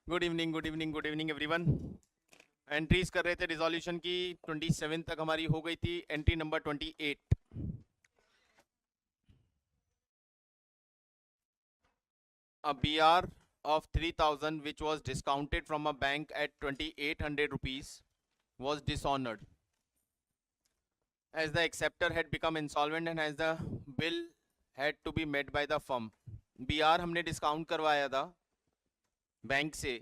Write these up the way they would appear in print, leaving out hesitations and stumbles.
Good evening good evening good evening everyone. Entries कर रहे थे रिजोल्यूशन की, 27 तक हमारी हो गई थी। Entry number 28, a BR of 3000 which was discounted from a bank at 2800 rupees was dishonored as the acceptor had become insolvent and as the bill had to be met by the firm. BR हमने discount करवाया था bank से,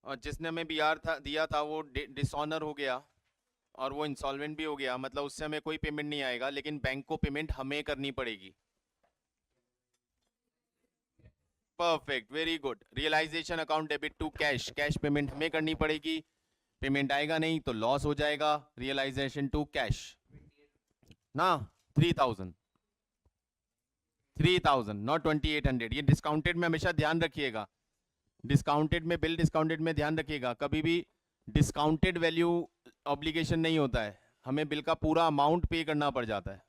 और जिसने हमें BR दिया था वो डिसऑनर हो गया और वो इंसॉल्वेंट भी हो गया। मतलब उससे हमें कोई पेमेंट नहीं आएगा, लेकिन बैंक को पेमेंट हमें करनी पड़ेगी। Perfect, very good. Realization account debit to cash, cash payment हमें करनी पड़ेगी, पेमेंट आएगा नहीं तो लॉस हो जाएगा। रियलाइजेशन टू कैश ना 3000 नॉट 2800। ये डिस्काउंटेड में हमेशा ध्यान रखिएगा, डिस्काउंटेड में बिल डिस्काउंटेड में ध्यान रखिएगा, कभी भी डिस्काउंटेड वैल्यू ऑब्लिगेशन नहीं होता है, हमें बिल का पूरा अमाउंट पे करना पड़ जाता है।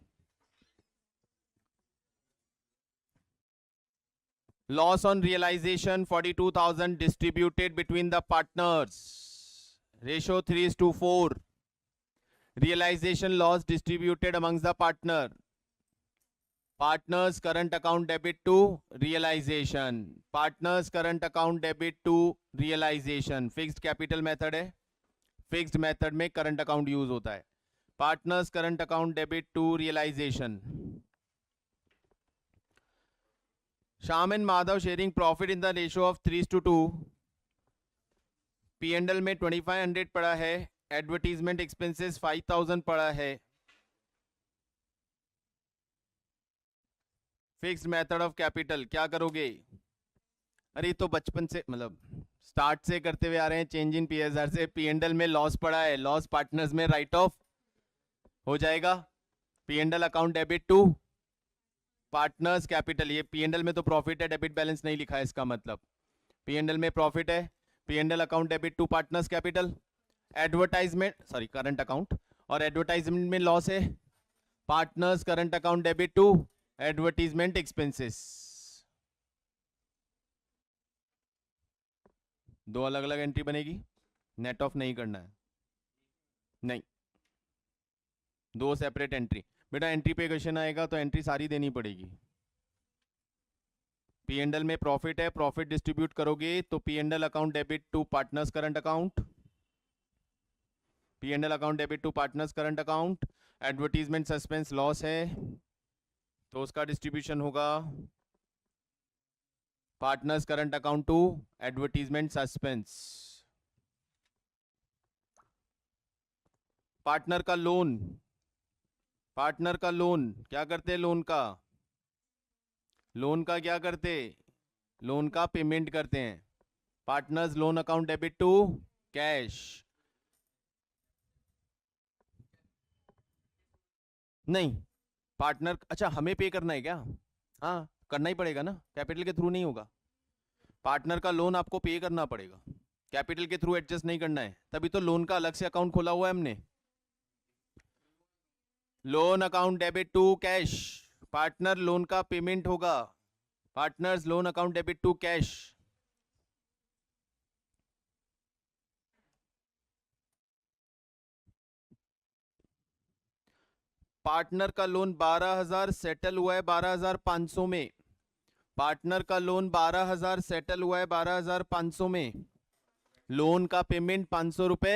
Loss on realization 42,000 distributed between the partners, ratio 3:4। Realization loss distributed amongst the partners current account debit to realization, partners current account debit to realization. Fixed capital method है, फिक्स्ड मेथड में current account use होता है। Partners current account debit to realization. Shyam and Madhav sharing profit in the ratio of 3:2। P&L में 2500 पड़ा है, advertisement expenses 5000 पड़ा है। Fixed method of capital क्या करोगे? अरे तो बचपन से मतलब स्टार्ट से करते हुए आ रहे हैं, चेंज इन PSR से। P&L में लॉस पड़ा है, लॉस पार्टनर्स में राइट ऑफ हो जाएगा। P&L account debit to partners capital. ये P&L में तो प्रॉफिट है, डेबिट बैलेंस नहीं लिखा है, इसका मतलब P&L में प्रॉफिट है, P&L account debit to partners capital. Advertisement sorry current account, और एडवर्टाइजमेंट में लॉस है, partners current account debit to advertisement expenses. दो अलग अलग एंट्री बनेगी, नेट ऑफ नहीं करना है, नहीं, दो सेपरेट एंट्री। बेटा एंट्री पे क्वेश्चन आएगा तो एंट्री सारी देनी पड़ेगी। P&L में प्रॉफिट है, प्रॉफिट डिस्ट्रीब्यूट करोगे तो P&L account debit to partners current account, P&L account debit to partners current account. Advertisement suspense loss है तो उसका डिस्ट्रीब्यूशन होगा partners current account to advertisement suspense. Partner का लोन, पार्टनर का लोन क्या करते हैं? लोन का क्या करते? लोन का पेमेंट करते हैं। Partners loan account debit to cash. नहीं, पार्टनर अच्छा हमें पे करना है क्या? हाँ करना ही पड़ेगा ना, कैपिटल के थ्रू नहीं होगा। पार्टनर का लोन आपको पे करना पड़ेगा, कैपिटल के थ्रू एडजस्ट नहीं करना है, तभी तो लोन का अलग से अकाउंट खोला हुआ है हमने। Loan account debit to cash, partner loan का पेमेंट होगा, partners loan account debit to cash. Partner का लोन 12,000 सेटल हुआ है 12,500 में, पार्टनर का लोन 12,000 सेटल हुआ है 12,500 में। लोन का पेमेंट 500 रुपए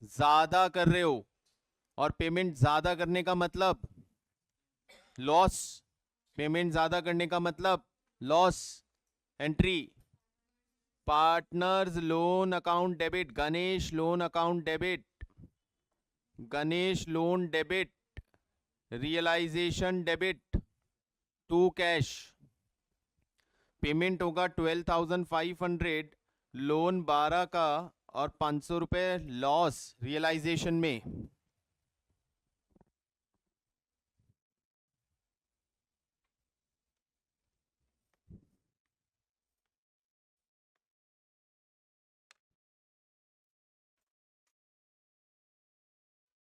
ज्यादा कर रहे हो, और पेमेंट ज्यादा करने का मतलब लॉस, पेमेंट ज्यादा करने का मतलब loss. Entry partners loan account debit, Ganesh loan account debit, Ganesh loan debit, realization debit to cash. Payment होगा 12,500, लोन 12 का और 500 रुपए लॉस रियलाइजेशन में।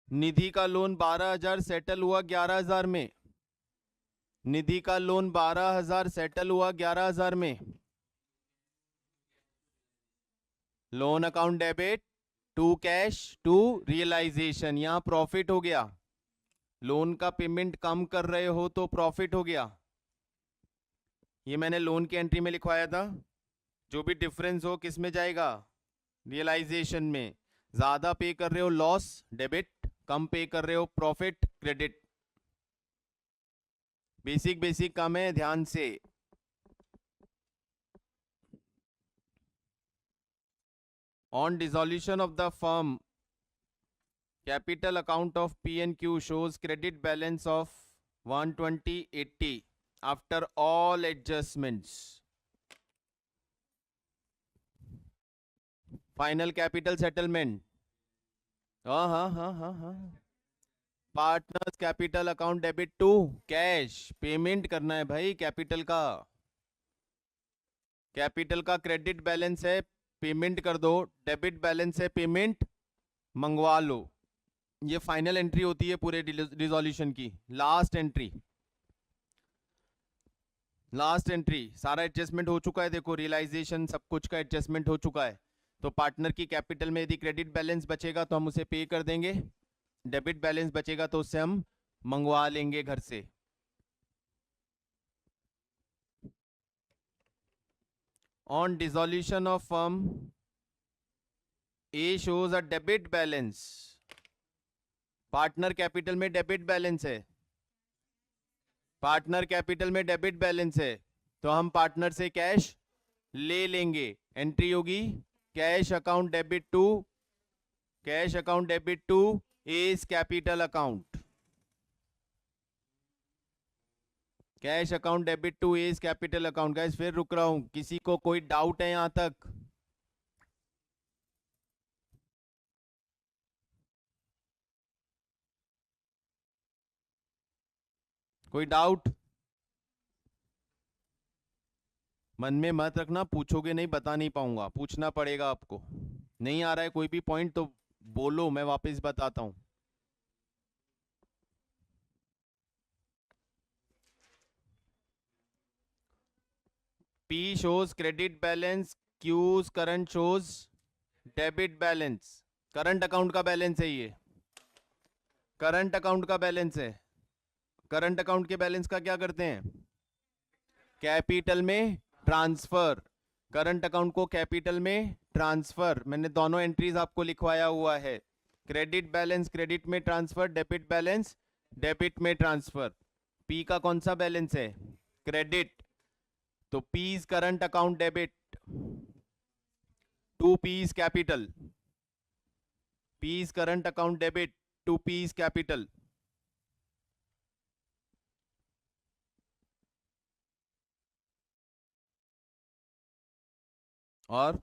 निधि का लोन 12,000 सेटल हुआ 11,000 में, निधि का लोन 12,000 सेटल हुआ 11,000 में। Loan account debit to cash to realization, यहां प्रॉफिट हो गया। लोन का पेमेंट कम कर रहे हो तो प्रॉफिट हो गया। ये मैंने लोन की एंट्री में लिखवाया था। जो भी डिफरेंस हो किस में जाएगा, रियलाइजेशन में। ज्यादा पे कर रहे हो लॉस डेबिट, कम पे कर रहे हो प्रॉफिट क्रेडिट। बेसिक बेसिक काम है, ध्यान से। On dissolution of the firm, capital account of P&Q shows credit balance of 120.80 after all adjustments. Final capital settlement. हाँ। Partners capital account debit to cash, payment करना है भाई कैपिटल का। Capital का क्रेडिट बैलेंस है, पेमेंट कर दो। Debit balance है, पेमेंट मंगवा लो। ये फाइनल एंट्री होती है पूरे रिजोल्यूशन की, लास्ट एंट्री। लास्ट एंट्री, सारा एडजस्टमेंट हो चुका है। देखो रियलाइजेशन सब कुछ का एडजस्टमेंट हो चुका है। तो पार्टनर की कैपिटल में यदि क्रेडिट बैलेंस बचेगा तो हम उसे पे कर देंगे, डेबिट बैलेंस बचेगा तो उससे हम मंगवा लेंगे घर से। On dissolution of firm, A shows a debit balance. Partner capital में डेबिट बैलेंस है, पार्टनर कैपिटल में डेबिट बैलेंस है, तो हम पार्टनर से कैश ले लेंगे। एंट्री होगी cash account debit to, cash account debit to as capital account, cash account debit to as capital account. Guys फिर रुक रहा हूं, किसी को कोई डाउट है यहां तक? कोई डाउट? मन में मत रखना, पूछोगे नहीं बता नहीं पाऊंगा, पूछना पड़ेगा आपको। नहीं आ रहा है कोई भी पॉइंट तो बोलो, मैं वापस बताता हूं। P shows credit balance, Q's current shows debit balance. Current account का बैलेंस है ये, करंट अकाउंट का बैलेंस है। करंट अकाउंट के बैलेंस का क्या करते हैं, कैपिटल में ट्रांसफर। करंट अकाउंट को कैपिटल में ट्रांसफर, मैंने दोनों एंट्रीज आपको लिखवाया हुआ है। क्रेडिट बैलेंस क्रेडिट में ट्रांसफर, डेबिट बैलेंस डेबिट में ट्रांसफर। पी का कौन सा बैलेंस है, क्रेडिट, तो P's current account debit to P's capital, P's current account debit to P's capital. और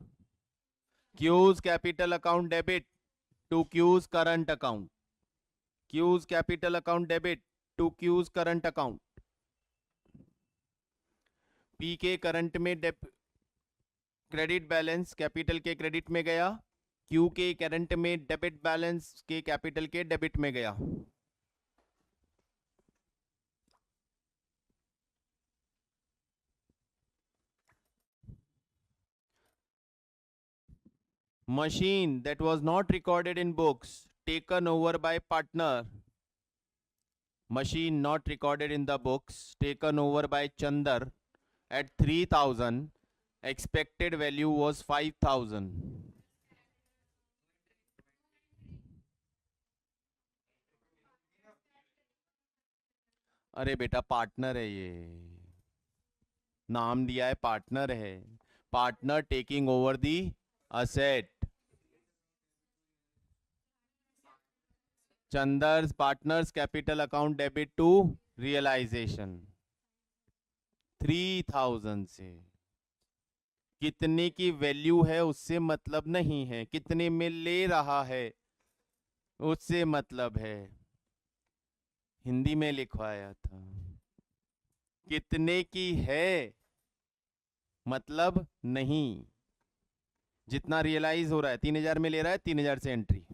Q's capital account debit to Q's current account, Q's capital account debit to Q's current account. P के current में credit balance capital के credit में गया, Q के current में debit balance के capital के डेबिट में गया। Machine that was not recorded in books taken over by partner, machine not recorded in the books taken over by Chandar at 3000, expected value was 5000. अरे बेटा partner है ये, नाम दिया है पार्टनर है, partner taking over the asset. Chander's partners capital account debit to realisation 3000 से। कितने की वैल्यू है उससे मतलब नहीं है, कितने में ले रहा है उससे मतलब है। हिंदी में लिखवाया था, कितने की है मतलब नहीं। जितना रियलाइज हो रहा है 3000 में ले रहा है, 3000 से entry.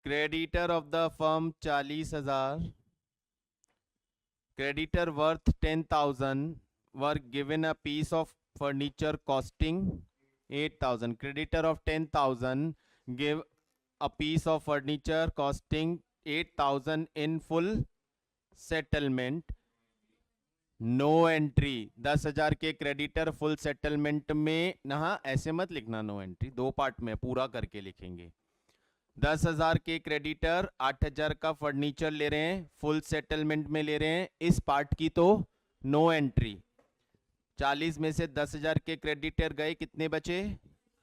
Creditor of the firm 40,000, creditor worth 10,000 were given a piece of furniture costing 8,000. Creditor of 10,000 give a piece of furniture costing 8,000 in full settlement. No entry 10,000 के क्रेडिटर फुल सेटलमेंट में ना, ऐसे मत लिखना नो एंट्री, दो part में पूरा करके लिखेंगे. 10,000 के क्रेडिटर 8,000 का फर्नीचर ले रहे हैं, फुल सेटलमेंट में ले रहे हैं, इस पार्ट की तो नो एंट्री. 40 में से 10,000 के क्रेडिटर गए, कितने बचे?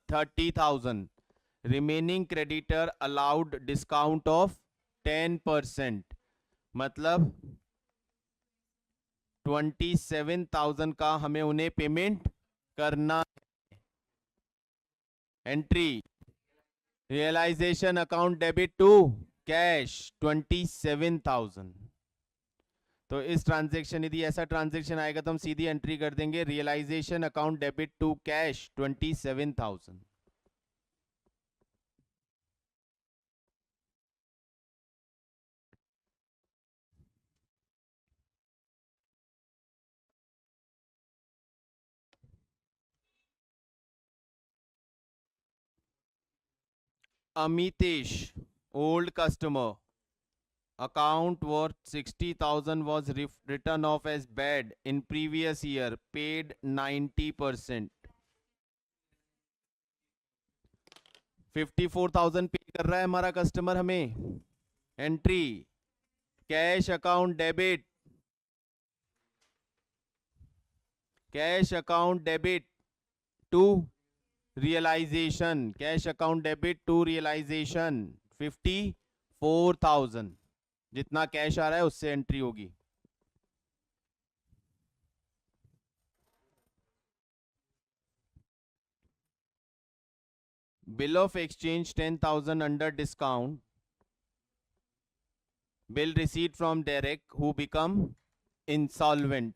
30,000. Remaining creditor allowed discount of 10%, मतलब 27,000 का हमें उन्हें पेमेंट करना है. Entry realization account debit to cash 27,000. तो इस ट्रांजैक्शन, यदि ऐसा ट्रांजैक्शन आएगा तो हम सीधी एंट्री कर देंगे realization account debit to cash 27,000. Amitesh, old customer, account worth 60,000 was written off as bad in previous year, paid 90%. 54,000 पे कर रहा है हमारा कस्टमर हमें. Entry cash account debit, cash account debit to realization, cash account debit to realization 54,000. जितना cash आ रहा है उससे एंट्री होगी. Bill of exchange 10,000 under discount. Bill receipt from Derek who become insolvent.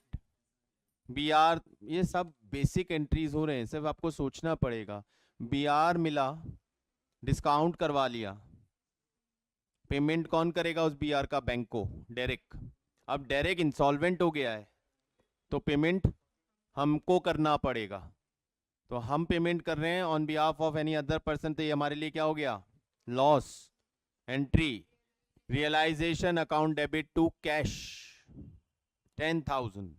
BR, ये सब बेसिक एंट्रीज हो रहे हैं, सिर्फ आपको सोचना पड़ेगा. बीआर मिला, डिस्काउंट करवा लिया, पेमेंट कौन करेगा उस बीआर का? बैंक को, डायरेक्ट. अब डायरेक्ट इंसॉल्वेंट हो गया है तो पेमेंट हमको करना पड़ेगा, तो हम पेमेंट कर रहे हैं on behalf of any other person, तो ये हमारे लिए क्या हो गया? Loss. Entry realization account debit to cash 10,000.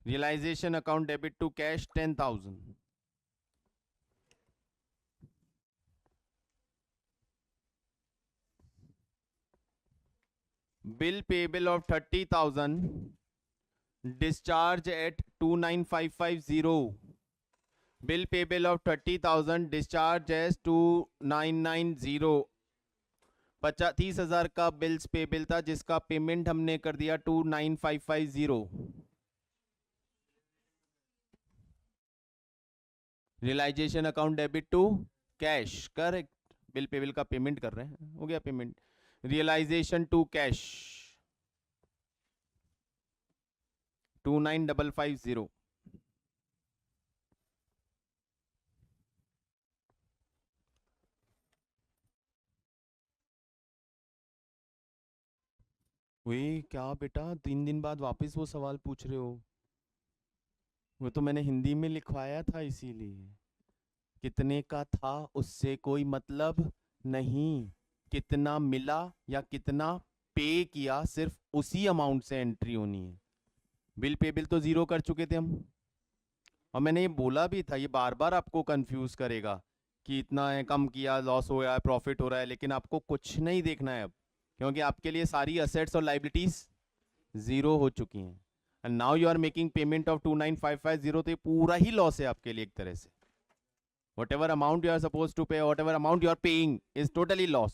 Realization account debit to cash 10,000. Bill payable of 30,000. Discharge at 29,550. Bill payable of 30,000. Discharge as 2,990. 30,000 का बिल्स पेबल था जिसका पेमेंट हमने कर दिया 2,9,550. Realization account debit to cash, correct. Bill payable का payment कर रहे हैं, हो गया पेमेंट. Realisation to cash 2,9,550. वही क्या बेटा, 3 दिन बाद वापस वो सवाल पूछ रहे हो? वो तो मैंने हिंदी में लिखवाया था, इसीलिए. कितने का था उससे कोई मतलब नहीं, कितना मिला या कितना पे किया, सिर्फ उसी अमाउंट से एंट्री होनी है. बिल पेबल तो जीरो कर चुके थे हम, और मैंने ये बोला भी था, ये बार बार आपको कंफ्यूज करेगा कि इतना है, कम किया, लॉस हो रहा है, प्रॉफिट हो रहा है, लेकिन आपको कुछ नहीं देखना है अब, क्योंकि आपके लिए सारी असेट्स और लाइबिलिटीज जीरो हो चुकी हैं. And now you are making payment of 2,9,550, तो ये पूरा ही लॉस है आपके लिए एक तरह से. whatever amount you are supposed to pay, whatever amount you are paying is totally loss,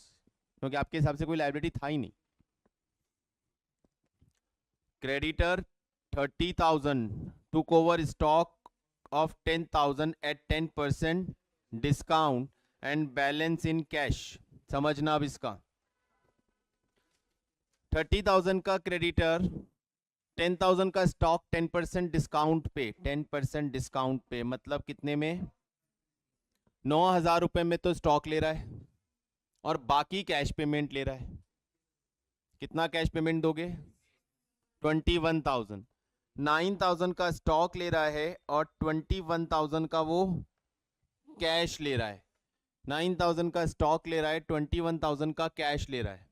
क्योंकि आपके हिसाब से कोई लाइबिलिटी था ही नहीं. Creditor 30,000 took over stock of 10,000 at 10% discount and balance in cash. समझना अब इसका. 30,000 का क्रेडिटर 10,000 का स्टॉक 10% डिस्काउंट पे, 10% डिस्काउंट पे मतलब कितने में? 9,000 रुपए में तो स्टॉक ले रहा है और बाकी कैश पेमेंट ले रहा है। कितना कैश पेमेंट दोगे? 21,000। 9,000 का स्टॉक ले रहा है और 21,000 का वो कैश ले रहा है। 9,000 का स्टॉक ले रहा है, 21,000 का कैश ले रहा है।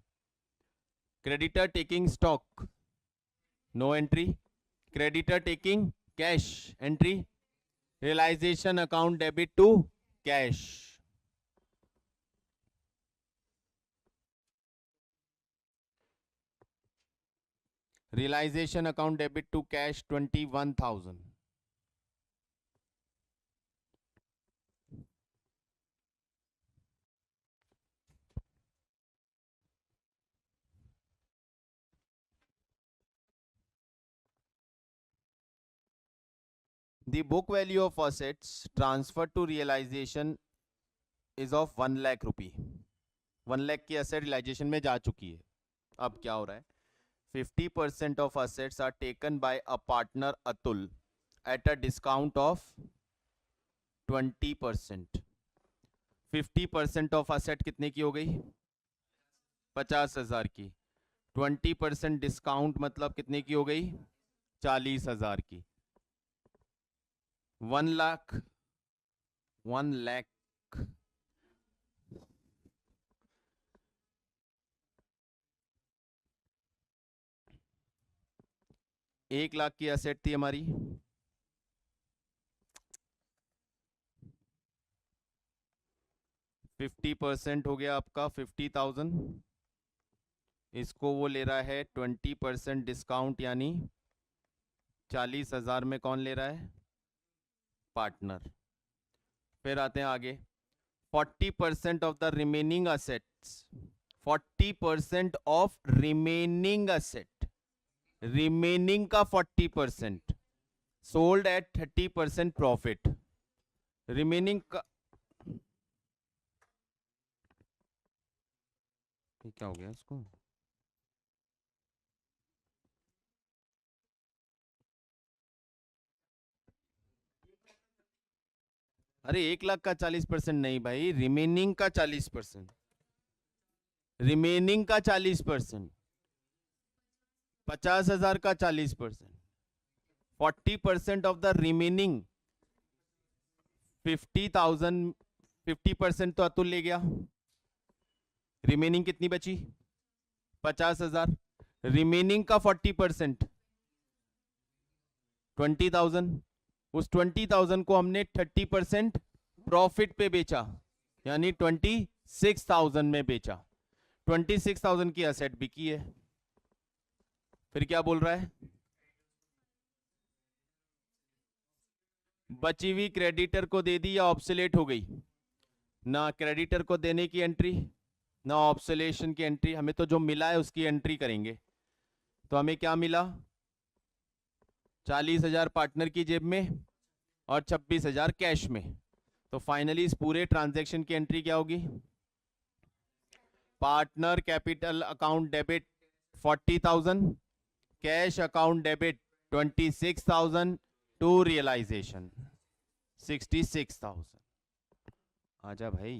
Creditor taking stock, no entry. Creditor taking cash, entry. Realization account debit to cash. Realization account debit to cash 21,000। The book value of assets transferred to realization is of 1 lakh रुपी। 1 लाख की asset realisation में जा चुकी है। अब क्या हो रहा है? 50% of assets are taken by a partner Atul at a discount of 20%। 50% of asset कितने की हो गई? 50,000 की। 20% डिस्काउंट मतलब कितने की हो गई? 40,000 की। 1 लाख, 1 लाख 1 लाख की एसेट थी हमारी। 50% हो गया आपका 50,000। इसको वो ले रहा है 20% डिस्काउंट, यानी 40,000 में कौन ले रहा है? पार्टनर। फिर आते हैं आगे। 40% of the remaining assets, 40% of remaining asset, remaining का 40% सोल्ड एट 30% प्रॉफिट। रिमेनिंग का क्या हो गया इसको? अरे 1 लाख का 40% नहीं भाई, रिमेनिंग का 40%। रिमेनिंग का 40%, 50,000 का 40%। 40% ऑफ द रिमेनिंग 50,000। 50% तो अतुल ले गया। रिमेनिंग कितनी बची? 50,000। रिमेनिंग का 40% 20,000। उस 20,000 को हमने 30% प्रॉफिट पे बेचा, यानी 26,000 में बेचा। 26,000 की एसेट बिकी है। फिर क्या बोल रहा है? बची हुई क्रेडिटर को दे दी या ऑब्सोलेट हो गई? ना क्रेडिटर को देने की एंट्री, ना ऑब्सोलेशन की एंट्री। हमें तो जो मिला है उसकी एंट्री करेंगे। तो हमें क्या मिला? 40,000 पार्टनर की जेब में और 26,000 कैश में। तो फाइनली इस पूरे ट्रांजैक्शन की एंट्री क्या होगी? Partner capital account debit 40,000, cash account debit 26,000 to realization 66,000। आजा भाई,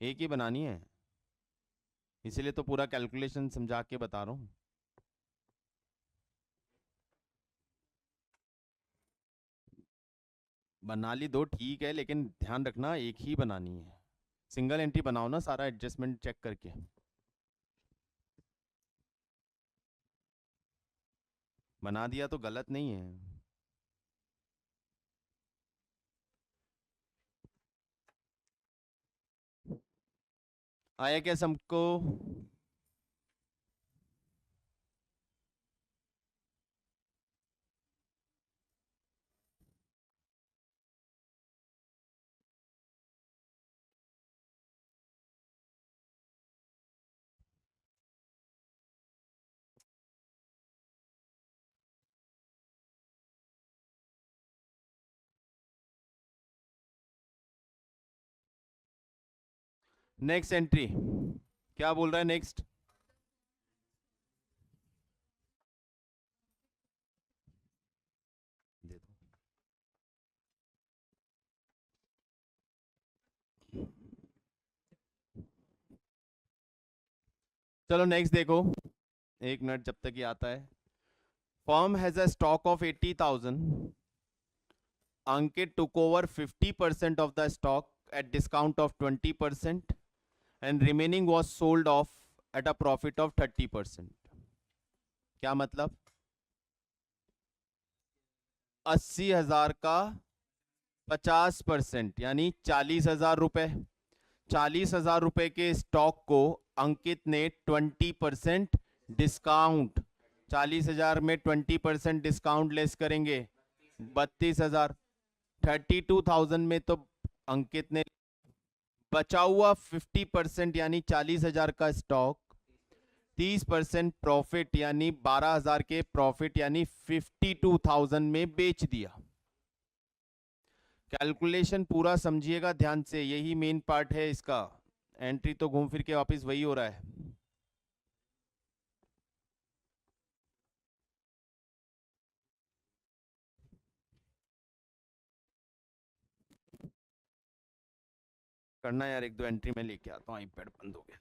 एक ही बनानी है, इसीलिए तो पूरा कैलकुलेशन समझा के बता रहा हूं। बना ली दो ठीक है, लेकिन ध्यान रखना एक ही बनानी है। सिंगल एंट्री बनाओ ना, सारा एडजस्टमेंट चेक करके। बना दिया तो गलत नहीं है। आया क्या सबको? नेक्स्ट एंट्री क्या बोल रहा है? नेक्स्ट दे दो। चलो नेक्स्ट देखो, एक मिनट जब तक ये आता है। Firm has a stock of 80,000. Ankit took over 50% of the stock at discount of 20% and remaining was sold off at a profit of 30%. क्या मतलब? 80,000 का 50% यानी 40,000 रुपए। 40,000 रुपए के स्टॉक को अंकित ने 20% डिस्काउंट, 40,000 में 20% डिस्काउंट लेस करेंगे 32,000। 32,000 में तो अंकित ने बचा हुआ 50% यानी 40,000 का स्टॉक 30% प्रॉफिट यानी 12,000 के प्रॉफिट यानी 52,000 में बेच दिया। कैलकुलेशन पूरा समझिएगा ध्यान से, यही मेन पार्ट है इसका। एंट्री तो घूम फिर के वापस वही हो रहा है। करना यार, एक दो एंट्री में लेके आता हूँ, आईपैड बंद हो गया।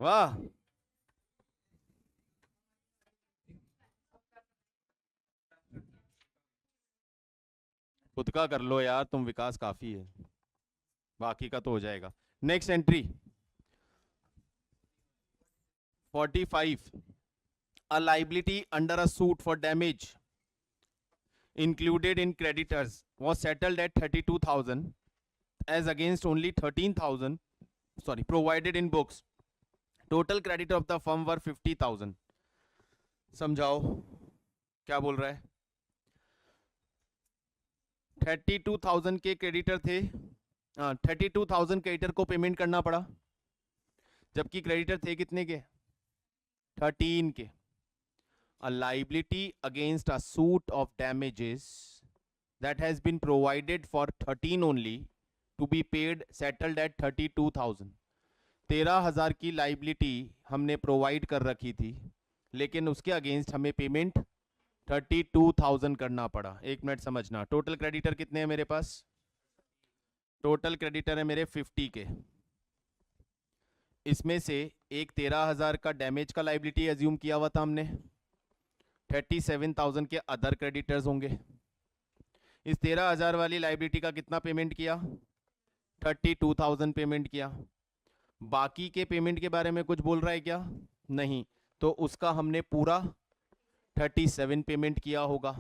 वाह, खुद का कर लो यार तुम, विकास काफी है, बाकी का तो हो जाएगा। Next entry 45, a liability under a suit for damage included in creditors was settled at 32,000 as against only 13,000, sorry, provided in books. Total credit of the firm were 50,000. समझाओ क्या बोल रहा है। 32,000 के क्रेडिटर थे, 32,000 क्रेडिटर को पेमेंट करना पड़ा, जबकि क्रेडिटर थे कितने के, 13 के। A liability against a suit of damages that has been provided for 13 only to be paid settled at 32,000. 13,000 की लाइबिलिटी हमने प्रोवाइड कर रखी थी, लेकिन उसके अगेंस्ट हमें पेमेंट 32,000 करना पड़ा। एक मिनट समझना, टोटल क्रेडिटर कितने हैं मेरे पास, टोटल क्रेडिटर है मेरे 50 के, इसमें से एक 13,000 का डैमेज का लाइबिलिटी एज्यूम किया हुआ था हमने, 37,000 के अदर क्रेडिटर्स होंगे। इस 13,000 वाली लाइबिलिटी का कितना पेमेंट किया, 32,000 पेमेंट किया। बाकी के पेमेंट के बारे में कुछ बोल रहा है क्या, नहीं, तो उसका हमने पूरा 37 पेमेंट किया होगा।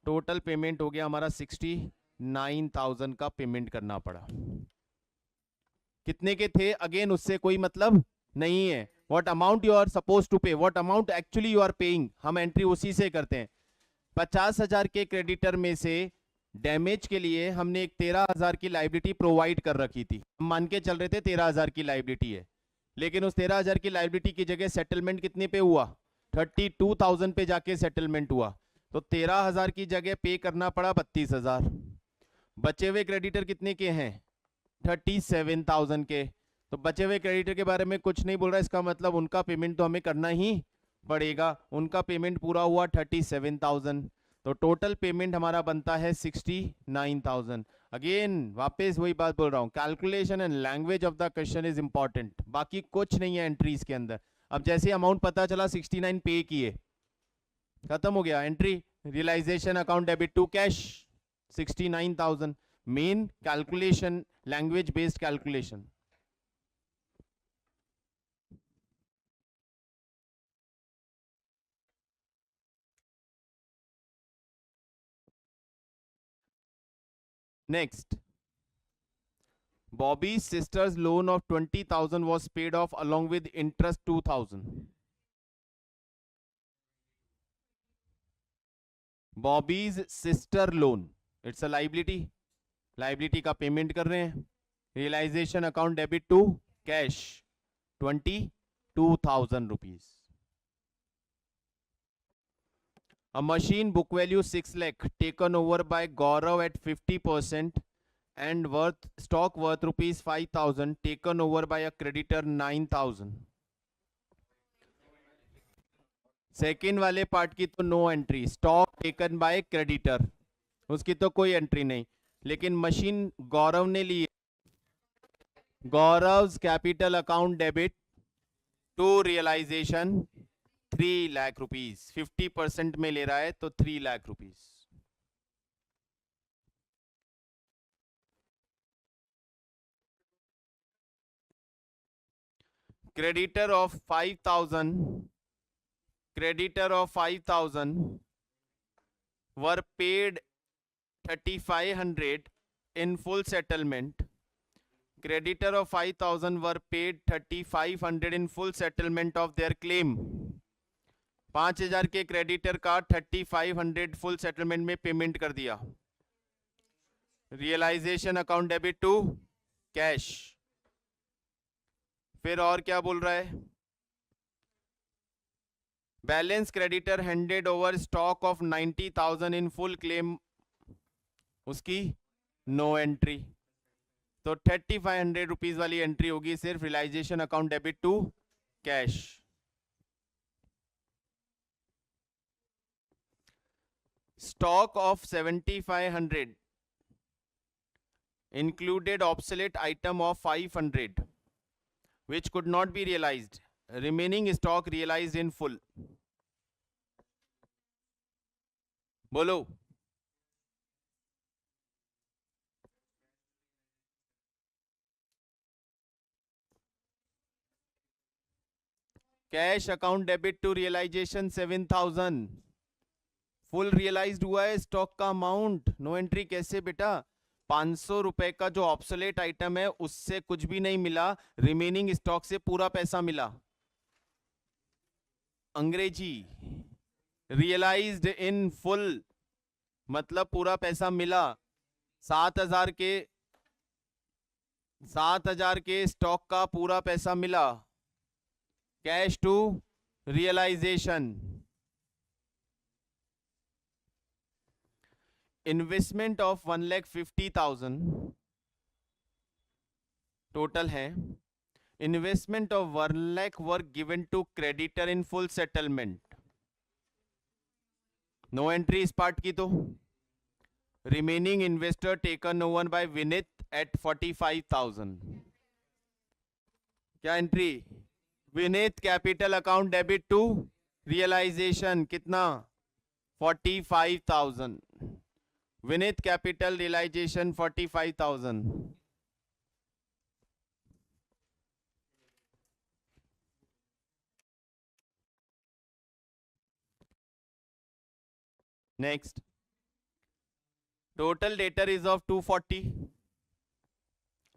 टोटल पेमेंट हो गया हमारा 69,000 का पेमेंट करना पड़ा। कितने के थे, अगेन उससे कोई मतलब नहीं है। What amount you are supposed to pay, what amount actually you are paying, हम एंट्री उसी से करते हैं। 50,000 के क्रेडिटर में से डैमेज के लिए हमने एक 13,000 की लाइबिलिटी प्रोवाइड कर रखी थी। हम मान के चल रहे थे 13,000 की लाइबिलिटी है, लेकिन उस 13,000 की लाइबिलिटी की जगह सेटलमेंट कितने पे हुआ, 32,000 पे जाके सेटलमेंट हुआ, तो 13,000 की जगह पे करना पड़ा 32,000। बचे हुए क्रेडिटर कितने के हैं, 37,000 के। तो बचे हुए क्रेडिटर के बारे में कुछ नहीं बोल रहा, इसका मतलब उनका पेमेंट तो हमें करना ही पड़ेगा। उनका पेमेंट पूरा हुआ 37,000, तो टोटल पेमेंट हमारा बनता है 69,000। अगेन वापस वही बात बोल रहा हूँ, calculation and language of the question is important, बाकी कुछ नहीं है एंट्रीज के अंदर। अब जैसे अमाउंट पता चला 69 पे किए, खत्म हो गया entry. Realization account debit to cash 69,000, main calculation, language based calculation. Next, Bobby's sister's loan of 20,000 was paid off along with interest 2,000. Bobby's sister loan, it's a liability. Liability का पेमेंट कर रहे हैं। Realization account debit to cash 22,000 rupees. A machine book value 6 lakh taken over by Gaurav at 50% and worth stock worth rupees 5,000 taken over by a creditor 9,000. Second वाले part की तो no entry, stock taken by creditor उसकी तो कोई entry नहीं, लेकिन machine Gaurav ने ली, Gaurav capital account debit to realisation 3 lakh rupees, 50% में ले रहा है तो 3 lakh rupees. creditor of 5,000 were paid 3,500 in full settlement. Creditor of 5,000 were paid 3,500 in full settlement of their claim. 5,000 के क्रेडिटर का 3,500 फुल सेटलमेंट में पेमेंट कर दिया। Realization account debit to cash. फिर और क्या बोल रहा है, balance creditor handed over stock of 90,000 in full claim, उसकी नो एंट्री, तो 3,500 रुपीज वाली एंट्री होगी सिर्फ realization account debit to cash. Stock of 7,500 included obsolete item of 500 which could not be realized. Remaining stock realized in full. बोलो. Cash account debit to realization 7,000. Full realized हुआ है stock का amount. No entry कैसे बेटा? 500 रुपए का जो obsolete item है उससे कुछ भी नहीं मिला. रिमेनिंग स्टॉक से पूरा पैसा मिला. अंग्रेजी. रियलाइज्ड इन फुल मतलब पूरा पैसा मिला. 7,000 के स्टॉक का पूरा पैसा मिला. Cash to realisation. Investment of 1,50,000 total है. Investment of 1 lakh were given to creditor in full settlement. No entry इस पार्ट की. तो remaining investor taken over by Vineet at 45,000. क्या entry? Vineet capital account debit to realisation कितना? 45,000. Vineet capital realisation 45,000. Next. Total debtor is of 240.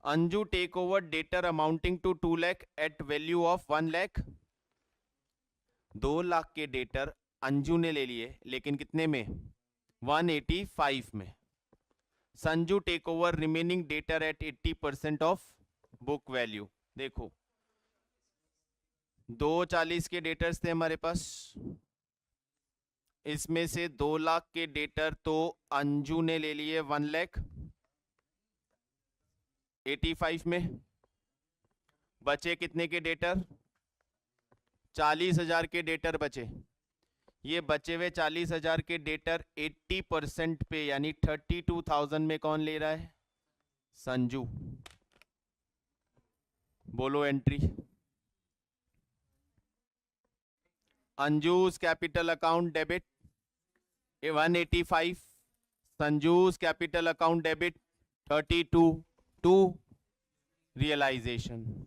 Anju take over debtor amounting to 2 lakh at value of 1 lakh. 2 lakh के debtor Anju ने ले लिए लेकिन कितने में? 185 में. Sanju take over remaining debtor at 80% of book value. देखो 240 के डेटर्स थे हमारे पास. इसमें से 2 लाख के डेटर तो अंजू ने ले लिए 1,85 में. बचे कितने के डेटर? 40,000 के डेटर बचे. ये बचे हुए 40,000 के डेटर 80% पे यानी 32,000 में कौन ले रहा है? संजू. बोलो entry. Anju's capital account debit 185. Sanju's capital account debit 32 to realisation.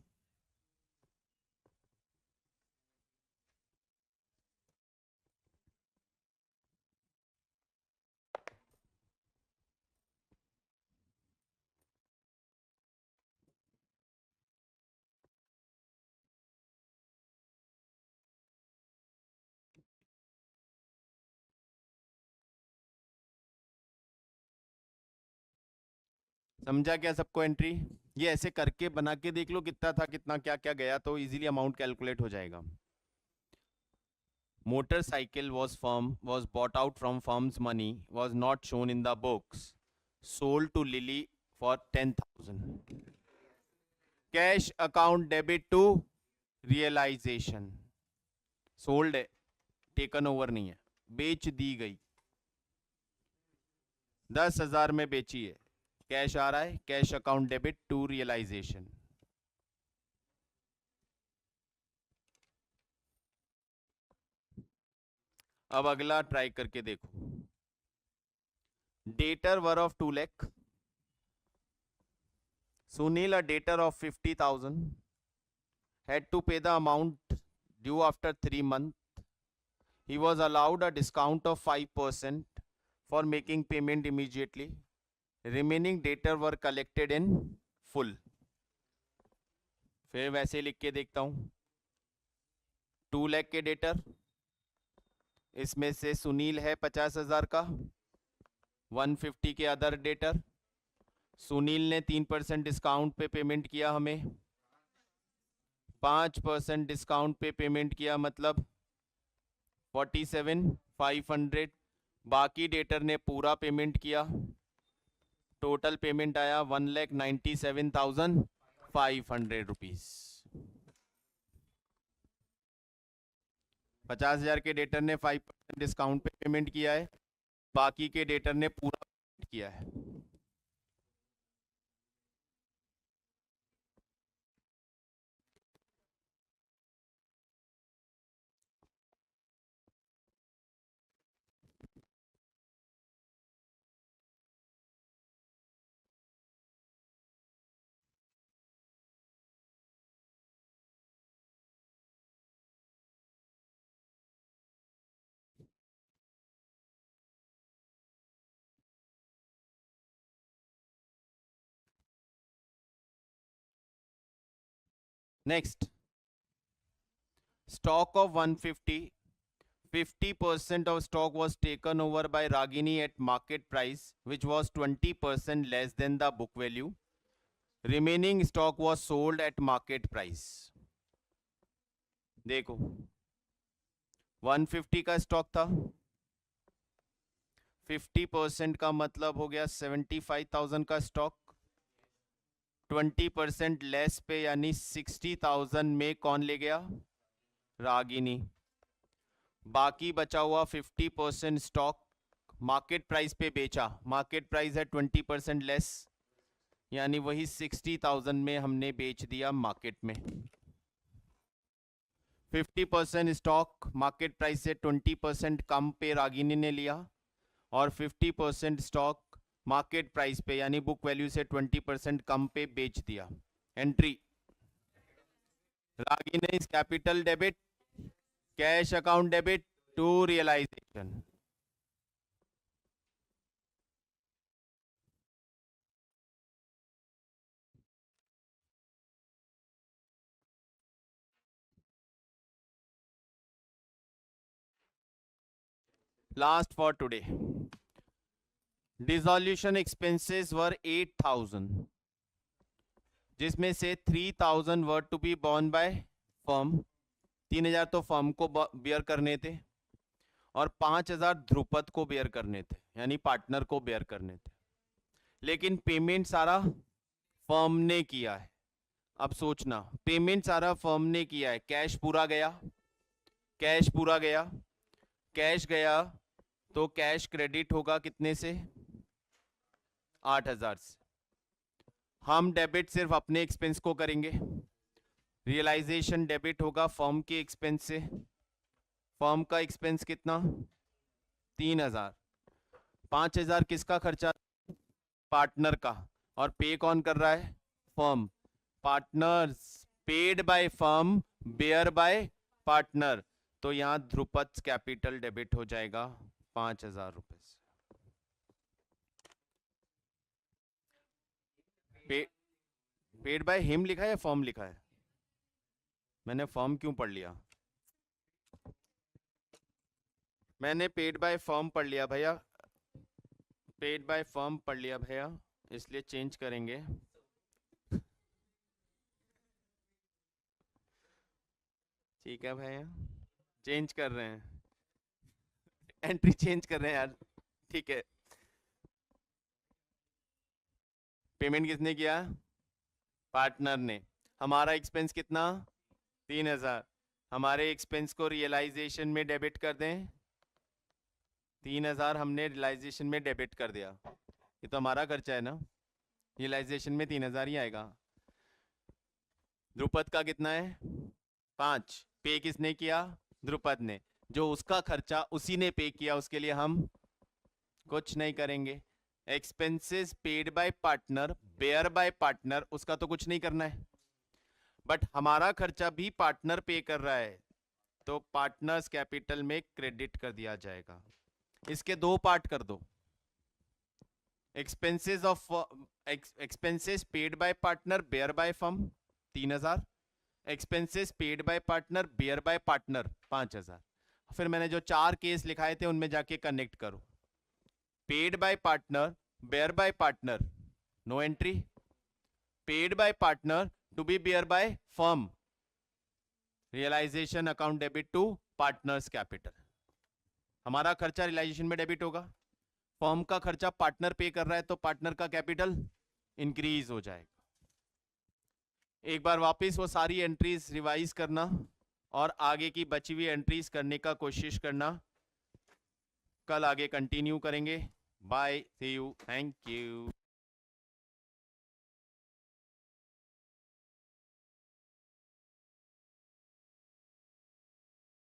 समझा क्या सबको एंट्री? ये ऐसे करके बना के देख लो कितना था कितना क्या क्या गया तो इजीली अमाउंट कैलकुलेट हो जाएगा. Motorcycle was bought out from firm's money, was not shown in the books, sold to Lily for 10,000. Cash account debit to realization. Sold है, टेकन ओवर नहीं है. बेच दी गई. 10,000 में बेची है. कैश आ रहा है. Cash account debit to realization. अब अगला ट्राई करके देखो. Debtor worth of 2 lakh. Sunil, a debtor of 50,000, had to pay the amount due after 3 months. He was allowed a discount of 5% for making payment immediately. Remaining debtor were collected in full. फिर वैसे लिख के देखता हूं. 2 लाख के debtor, इसमें से सुनील है 50,000 का. 150 के अदर डेटर. सुनील ने 3% डिस्काउंट पे पेमेंट किया हमें. 5% डिस्काउंट पे पेमेंट किया मतलब 47,500. बाकी डेटर ने पूरा पेमेंट किया. टोटल पेमेंट आया 1,97,500 रुपीज. 50,000 के डेटर ने 5% डिस्काउंट पे पेमेंट किया है. बाकी के डेटर ने पूरा पेमेंट किया है. Next, stock of 150, 50% of stock was taken over by Ragini at market price, which was 20% less than the book value. Remaining stock was sold at market price. देखो 150 का स्टॉक था, 50% का मतलब हो गया 75,000 का स्टॉक, 20% लेस पे यानी 60,000 में कौन ले गया? रागिनी। बाकी बचा हुआ 50% स्टॉक मार्केट प्राइस पे बेचा, मार्केट प्राइस है 20% लेस, यानी वही 60,000 में हमने बेच दिया मार्केट में। 50% स्टॉक मार्केट प्राइस से 20% कम पे रागिनी ने लिया, और 50% स्टॉक मार्केट प्राइस पे यानी बुक वैल्यू से 20% कम पे बेच दिया। Entry, Ragini is capital debit, cash account debit to realisation. Last for today, dissolution expenses were 8,000, जिसमें से 3,000 were to be borne by firm, 3,000 तो फर्म को बेयर करने थे, और 5,000 ध्रुपद को बेयर करने थे, यानी पार्टनर को बेयर करने थे। लेकिन पेमेंट सारा फर्म ने किया है। अब सोचना, पेमेंट सारा फर्म ने किया है, कैश पूरा गया, कैश पूरा गया, कैश गया तो कैश क्रेडिट होगा कितने से? 8,000 से। हम डेबिट सिर्फ अपने एक्सपेंस को करेंगे, रियलाइजेशन डेबिट होगा फर्म के एक्सपेंस से। फर्म का एक्सपेंस कितना? 3,000। 5,000 किसका खर्चा? पार्टनर का। और पे कौन कर रहा है? Firm. Partners paid by firm, bear by partner, तो यहां ध्रुपद कैपिटल डेबिट हो जाएगा 5,000 रुपए से। पेड बाय हिम लिखा है या फर्म लिखा है? मैंने फर्म क्यों पढ़ लिया? मैंने पेड बाय फर्म पढ़ लिया भैया, पेड बाय फर्म पढ़ लिया भैया, इसलिए चेंज करेंगे। ठीक है भैया, चेंज कर रहे हैं, एंट्री चेंज कर रहे हैं यार। ठीक है, पेमेंट किसने किया? पार्टनर ने। हमारा एक्सपेंस कितना? 3,000। हमारे एक्सपेंस को रियलाइजेशन में डेबिट कर दें। 3,000 हमने रियलाइजेशन में डेबिट कर दिया, ये तो हमारा खर्चा है ना, रियलाइजेशन में 3,000 ही आएगा। ध्रुपद का कितना है? 5। पे किसने किया? ध्रुपद ने। जो उसका खर्चा उसी ने पे किया, उसके लिए हम कुछ नहीं करेंगे। Expenses paid by partner, bear by partner, उसका तो कुछ नहीं करना है, बट हमारा खर्चा भी पार्टनर पे कर रहा है, तो पार्टनर्स कैपिटल में क्रेडिट कर दिया जाएगा। इसके दो पार्ट कर दो, expenses of expenses paid by partner, bear by firm 3,000, expenses paid by partner, bear by partner 5,000। फिर मैंने जो 4 केस लिखाए थे उनमें जाके कनेक्ट करो। Paid by partner, bear by partner, no entry. Paid by partner to be bear by firm, realization account debit to partners capital. हमारा खर्चा रियलाइजेशन में डेबिट होगा, फर्म का खर्चा पार्टनर पे कर रहा है, तो पार्टनर का कैपिटल इंक्रीज हो जाएगा। एक बार वापस वो सारी एंट्रीज रिवाइज करना और आगे की बची हुई एंट्रीज करने का कोशिश करना। कल आगे कंटिन्यू करेंगे। Bye, see you, thank you.